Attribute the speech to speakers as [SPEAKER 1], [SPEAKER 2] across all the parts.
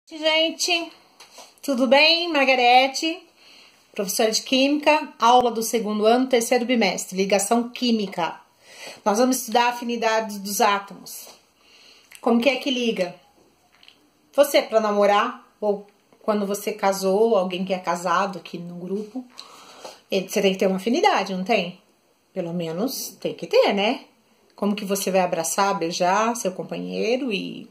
[SPEAKER 1] Gente, tudo bem? Margarete, professora de Química, aula do segundo ano, terceiro bimestre, ligação química. Nós vamos estudar afinidades dos átomos. Como que é que liga? Você, para namorar, ou quando você casou, alguém que é casado aqui no grupo, você tem que ter uma afinidade, não tem? Pelo menos tem que ter, né? Como que você vai abraçar, beijar seu companheiro e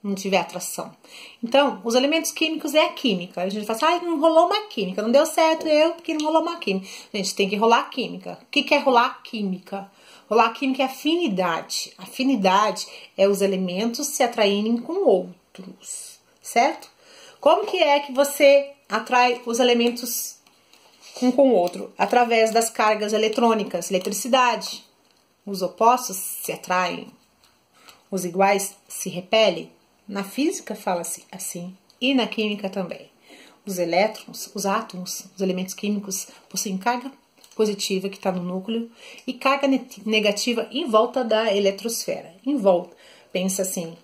[SPEAKER 1] não tiver atração. Então, os elementos químicos é a química. A gente fala assim, não rolou uma química, não deu certo porque não rolou uma química. Gente, tem que rolar química. O que é rolar química? Rolar química é afinidade. Afinidade é os elementos se atraírem com outros, certo? Como que é que você atrai os elementos um com o outro? Através das cargas eletrônicas, eletricidade. Os opostos se atraem, os iguais se repelem. Na física fala-se assim, e na química também. Os elétrons, os átomos, os elementos químicos possuem carga positiva que está no núcleo e carga negativa em volta da eletrosfera. Em volta, pensa assim,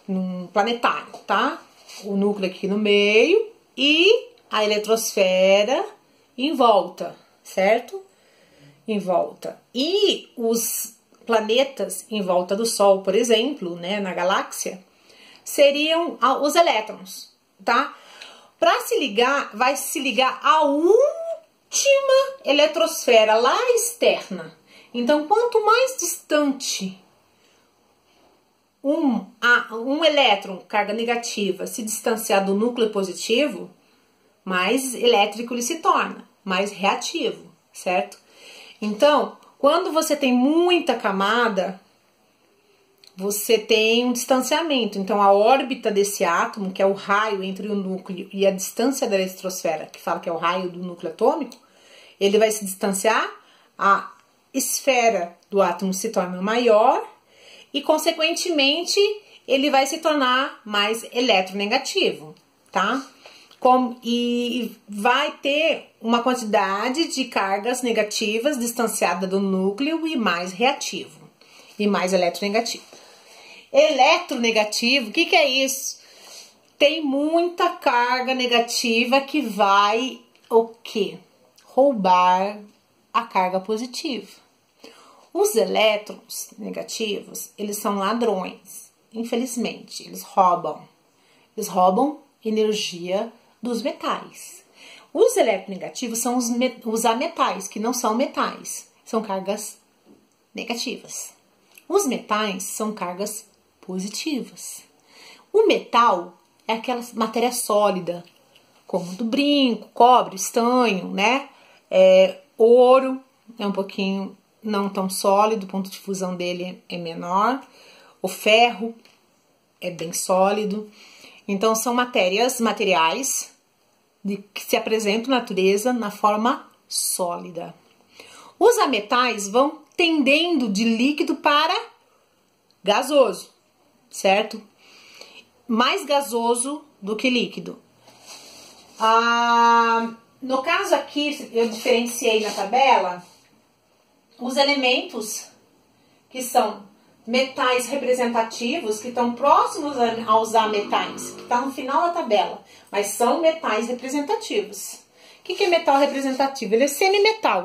[SPEAKER 1] num planetário, tá? O núcleo aqui no meio e a eletrosfera em volta, certo? Em volta. E os planetas em volta do Sol, por exemplo, né, na galáxia, seriam os elétrons, tá? Para se ligar, vai se ligar à última eletrosfera lá externa. Então, quanto mais distante um elétron, carga negativa, se distanciar do núcleo positivo, mais elétrico ele se torna, mais reativo, certo? Então, quando você tem muita camada, você tem um distanciamento. Então, a órbita desse átomo, que é o raio entre o núcleo e a distância da eletrosfera, que fala que é o raio do núcleo atômico, ele vai se distanciar, a esfera do átomo se torna maior e, consequentemente, ele vai se tornar mais eletronegativo, tá? E vai ter uma quantidade de cargas negativas distanciada do núcleo e mais reativo, e mais eletronegativo. Eletronegativo, o que é isso? Tem muita carga negativa que vai o quê? Roubar a carga positiva. Os elétrons negativos, eles são ladrões. Infelizmente, eles roubam. Eles roubam energia dos metais. Os eletronegativos são os ametais, que não são metais. São cargas negativas. Os metais são cargas positivas. O metal é aquela matéria sólida, como do brinco, cobre, estanho, né? Ouro é um pouquinho não tão sólido, o ponto de fusão dele é menor. O ferro é bem sólido. Então, são materiais que se apresentam na natureza na forma sólida. Os ametais vão tendendo de líquido para gasoso, certo? Mais gasoso do que líquido. No caso aqui, eu diferenciei na tabela os elementos que são metais representativos, que estão próximos aos ametais, que está no final da tabela, mas são metais representativos. O que é metal representativo? Ele é semimetal,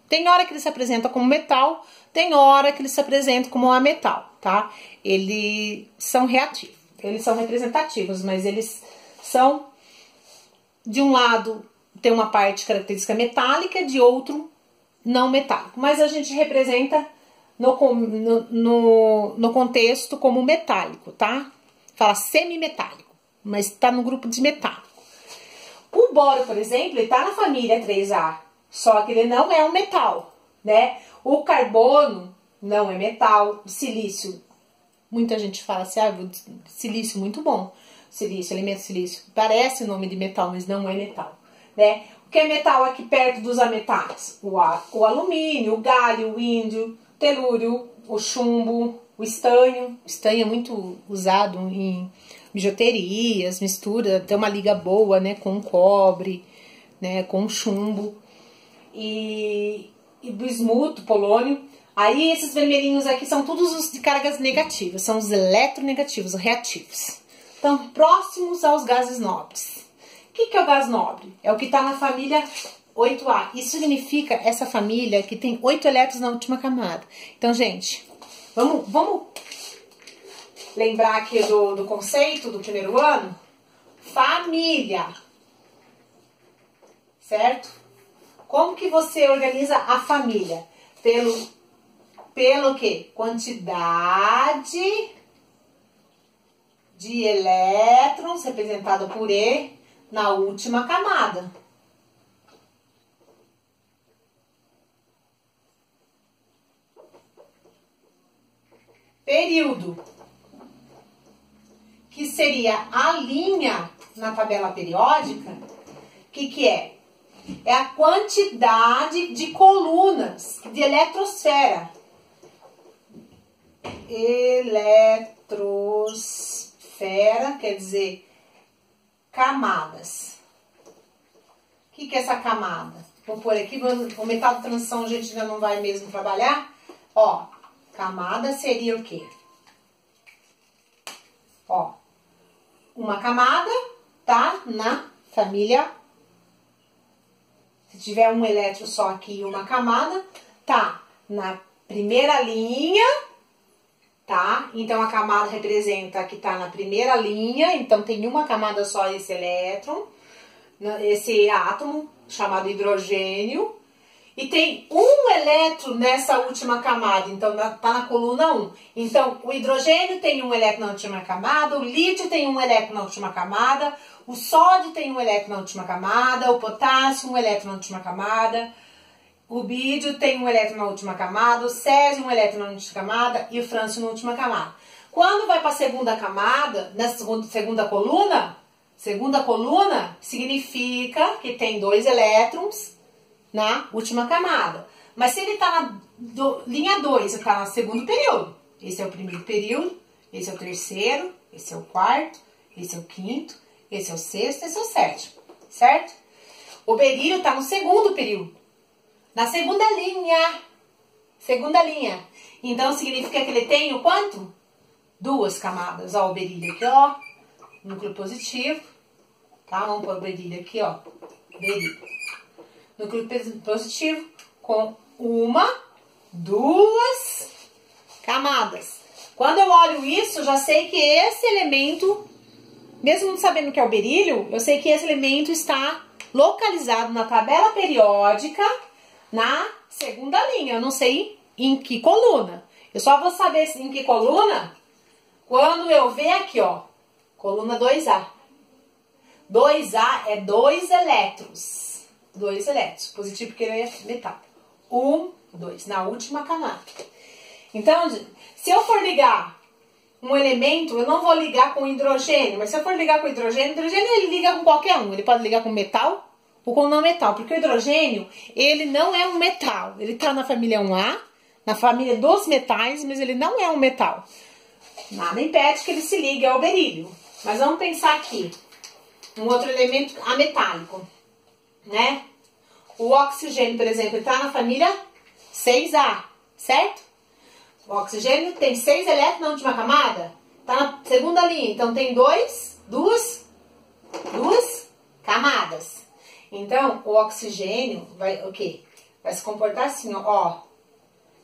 [SPEAKER 1] tem hora que ele se apresenta como metal, tem hora que ele se apresenta como ametal, tá? Eles são reativos, eles são representativos, mas eles são, de um lado, tem uma parte característica metálica, de outro, não metálico. Mas a gente representa no contexto como metálico, tá? Fala semimetálico, mas tá no grupo de metálico. O boro, por exemplo, ele tá na família 3A, só que ele não é um metal, né? O carbono não é metal. O silício, muita gente fala assim, silício muito bom. Silício, elemento silício, parece o nome de metal, mas não é metal, né? O que é metal aqui perto dos ametais? O alumínio, o galho, o índio, o telúrio, o chumbo, o estanho. O estanho é muito usado em bijuterias, mistura, tem uma liga boa, né, com o cobre, né, com o chumbo. E bismuto, polônio. Aí esses vermelhinhos aqui são todos os de cargas negativas, são os eletronegativos, reativos. estão próximos aos gases nobres. O que é o gás nobre? É o que está na família 8A. Isso significa essa família que tem 8 elétrons na última camada. Então, gente, vamos lembrar aqui do conceito do primeiro ano? Família. Certo? Como que você organiza a família? Pelo quê? Quantidade de elétrons, representada por E, na última camada. Período, que seria a linha na tabela periódica. O que é? É a quantidade de colunas de eletrosfera. Eletrosfera quer dizer camadas. O que é essa camada? Vou pôr aqui, o metal de transição a gente já não vai mesmo trabalhar. Ó, camada seria o quê? Ó, uma camada tá na família. Se tiver um elétron só aqui e uma camada, tá na primeira linha, tá? Então, a camada representa que tá na primeira linha, então tem uma camada só esse elétron, esse átomo, chamado hidrogênio, e tem um elétron nessa última camada, então tá na coluna 1. Então, o hidrogênio tem um elétron na última camada, o lítio tem um elétron na última camada, o sódio tem um elétron na última camada, o potássio um elétron na última camada, o bídio tem um elétron na última camada, o césio um elétron na última camada e o frâncio na última camada. Quando vai para a segunda camada, na segunda coluna significa que tem 2 elétrons na última camada. Mas se ele está na linha 2, ele está no segundo período. Esse é o primeiro período, esse é o terceiro, esse é o quarto, esse é o quinto, esse é o sexto, esse é o sétimo, certo? O berílio está no segundo período, na segunda linha. Então, significa que ele tem o quanto? 2 camadas. Ó, o berílio aqui, ó, núcleo positivo, tá? Vamos pôr o berílio aqui, ó, berílio. Núcleo positivo com 1, 2 camadas. Quando eu olho isso, eu já sei que esse elemento, mesmo não sabendo o que é o berílio, eu sei que esse elemento está localizado na tabela periódica na segunda linha. Eu não sei em que coluna. Eu só vou saber em que coluna quando eu ver aqui, ó, coluna 2A. 2A é 2 elétrons. 2 elétrons. Positivo porque ele é metal. 1, 2, na última camada. Então, se eu for ligar um elemento, eu não vou ligar com hidrogênio, mas se eu for ligar com hidrogênio ele liga com qualquer um. Ele pode ligar com metal ou com não metal, porque o hidrogênio, ele não é um metal. Ele está na família 1A, na família dos metais, mas ele não é um metal. Nada impede que ele se ligue ao berílio. Mas vamos pensar aqui, um outro elemento ametálico, né? O oxigênio, por exemplo, está na família 6A, certo? O oxigênio tem 6 elétrons na última camada, está na segunda linha, então tem duas camadas. Então, o oxigênio vai o quê? Vai se comportar assim, ó,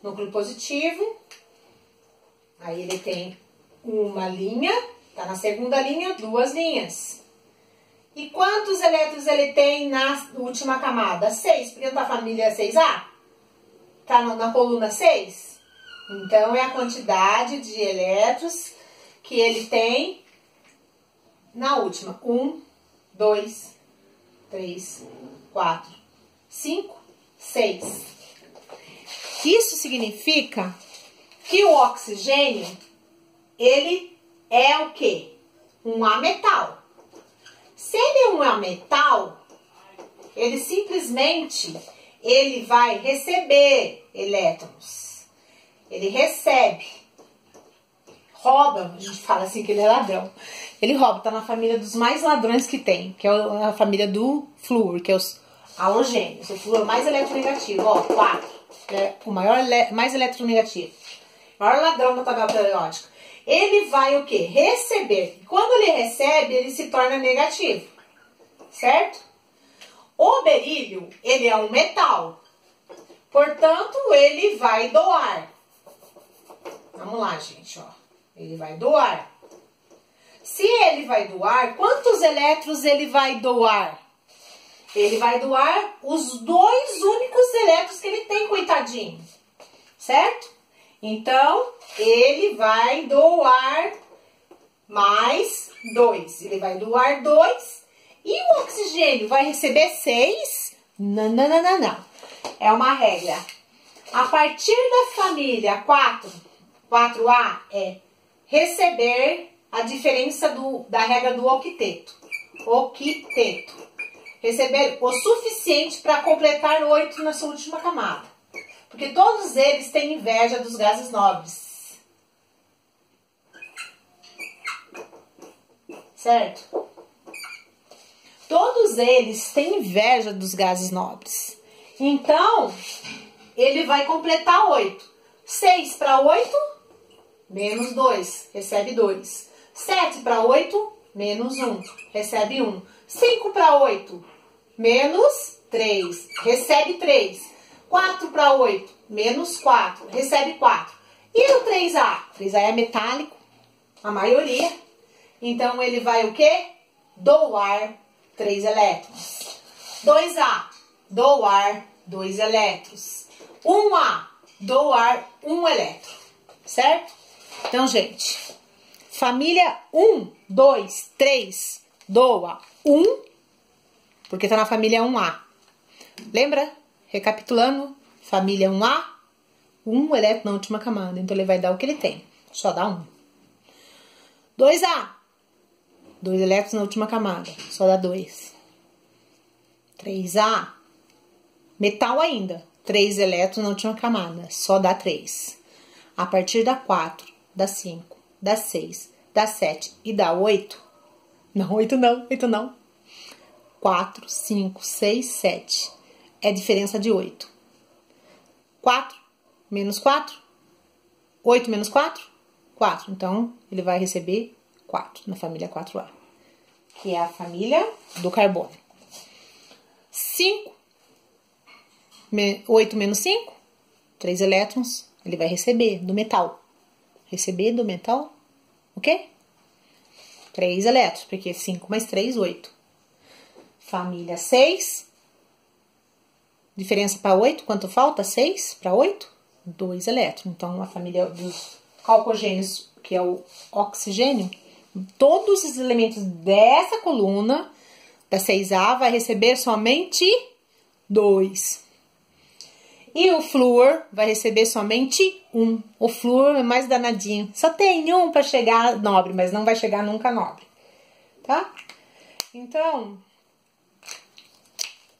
[SPEAKER 1] núcleo positivo, aí ele tem uma linha, tá na segunda linha, 2 linhas. E quantos elétrons ele tem na última camada? 6, porque não tá família 6A? Tá na coluna 6? Então, é a quantidade de elétrons que ele tem na última. 1, 2, 3, 4, 5, 6. Isso significa que o oxigênio, ele é o quê? Um ametal. Se ele é um ametal, ele simplesmente vai receber elétrons. Ele recebe. Rouba, a gente fala assim que ele é ladrão. Ele rouba, tá na família dos mais ladrões que tem, que é a família do flúor, que é os halogênios. O flúor mais eletronegativo, ó, 4. É o mais eletronegativo. O maior ladrão da tabela periódica. ele vai o quê? Receber. Quando ele recebe, ele se torna negativo, certo? O berílio, ele é um metal, portanto, ele vai doar. Vamos lá, gente, ó. Ele vai doar. Se ele vai doar, quantos elétrons ele vai doar? Ele vai doar os 2 únicos elétrons que ele tem, coitadinho. Certo? Então, ele vai doar mais 2. Ele vai doar 2. E o oxigênio vai receber 6? Não, não, não, não, não. É uma regra. A partir da família 4A é receber a diferença da regra do octeto. Octeto. Receber o suficiente para completar 8 na sua última camada. Porque todos eles têm inveja dos gases nobres. Certo? Todos eles têm inveja dos gases nobres. Então, ele vai completar 8. 6 para 8, menos 2, recebe 2. 7 para 8, menos 1, recebe 1. 5 para 8, menos 3, recebe 3. 4 para 8, menos 4, recebe 4. E o 3A? 3A é metálico, a maioria. Então, ele vai o quê? Doar 3 elétrons. 2A, doar 2 elétrons. 1A, doar 1 elétron. Certo? Então, gente, família 1, 2, 3, doa 1, porque tá na família 1A. Lembra? Recapitulando, família 1A, 1 elétron na última camada. Então, ele vai dar o que ele tem. Só dá 1. 2A, 2 elétrons na última camada. Só dá 2. 3A, metal ainda. 3 elétrons na última camada. Só dá 3. A partir da 4, da 5, da 6, da 7 e da 8. Não, 8 não, 8 não. 4, 5, 6, 7. É diferença de 8. 4 menos 4. 8 menos 4. 4. Então, ele vai receber 4 na família 4A. Que é a família do carbono. 5. 8 menos 5. 3 elétrons. Ele vai receber do metal. Receber do metal, o quê? 3 elétrons, porque 5 mais 3, 8. Família 6. Diferença para 8, quanto falta? 6 para 8? 2 elétrons. Então, a família dos calcogênios, que é o oxigênio, todos os elementos dessa coluna, da 6A, vai receber somente 2. E o flúor vai receber somente 1. O flúor é mais danadinho. Só tem 1 para chegar nobre, mas não vai chegar nunca nobre. Tá? Então,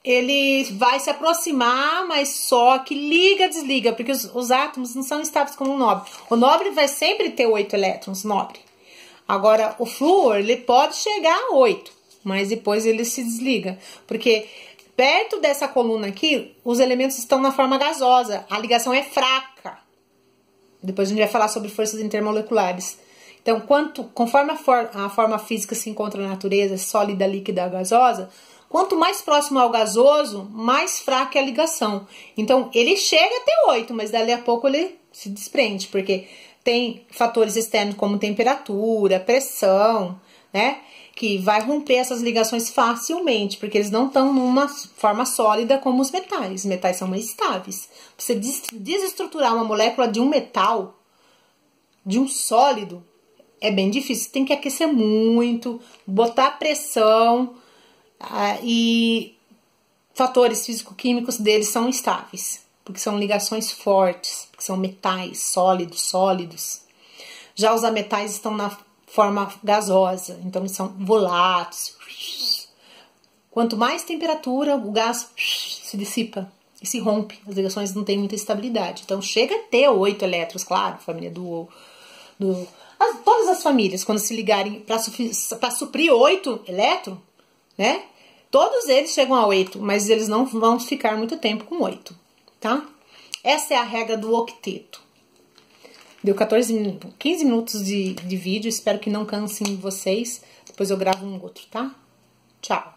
[SPEAKER 1] ele vai se aproximar, mas só que liga, desliga, porque os átomos não são estáveis como o nobre. O nobre vai sempre ter 8 elétrons, nobre. Agora, o flúor, ele pode chegar a 8, mas depois ele se desliga, porque perto dessa coluna aqui, os elementos estão na forma gasosa, a ligação é fraca. Depois a gente vai falar sobre forças intermoleculares. Então, conforme a forma física se encontra na natureza, sólida, líquida, gasosa, quanto mais próximo ao gasoso, mais fraca é a ligação. Então, ele chega até 8, mas dali a pouco ele se desprende, porque tem fatores externos como temperatura, pressão, né? Que vai romper essas ligações facilmente, porque eles não estão numa forma sólida como os metais. Os metais são mais estáveis. Pra você desestruturar uma molécula de um metal, de um sólido, é bem difícil. Tem que aquecer muito, botar pressão, e fatores físico-químicos deles são estáveis, porque são ligações fortes, porque são metais sólidos. Já os ametais estão na forma gasosa, então eles são voláteis. Quanto mais temperatura, o gás se dissipa e se rompe. As ligações não têm muita estabilidade. Então chega a ter 8 elétrons, claro, família todas as famílias, quando se ligarem para suprir 8 elétrons, né? Todos eles chegam a 8, mas eles não vão ficar muito tempo com 8, tá? Essa é a regra do octeto. Deu 15 minutos de vídeo, espero que não cansem vocês. Depois eu gravo um outro, tá? Tchau!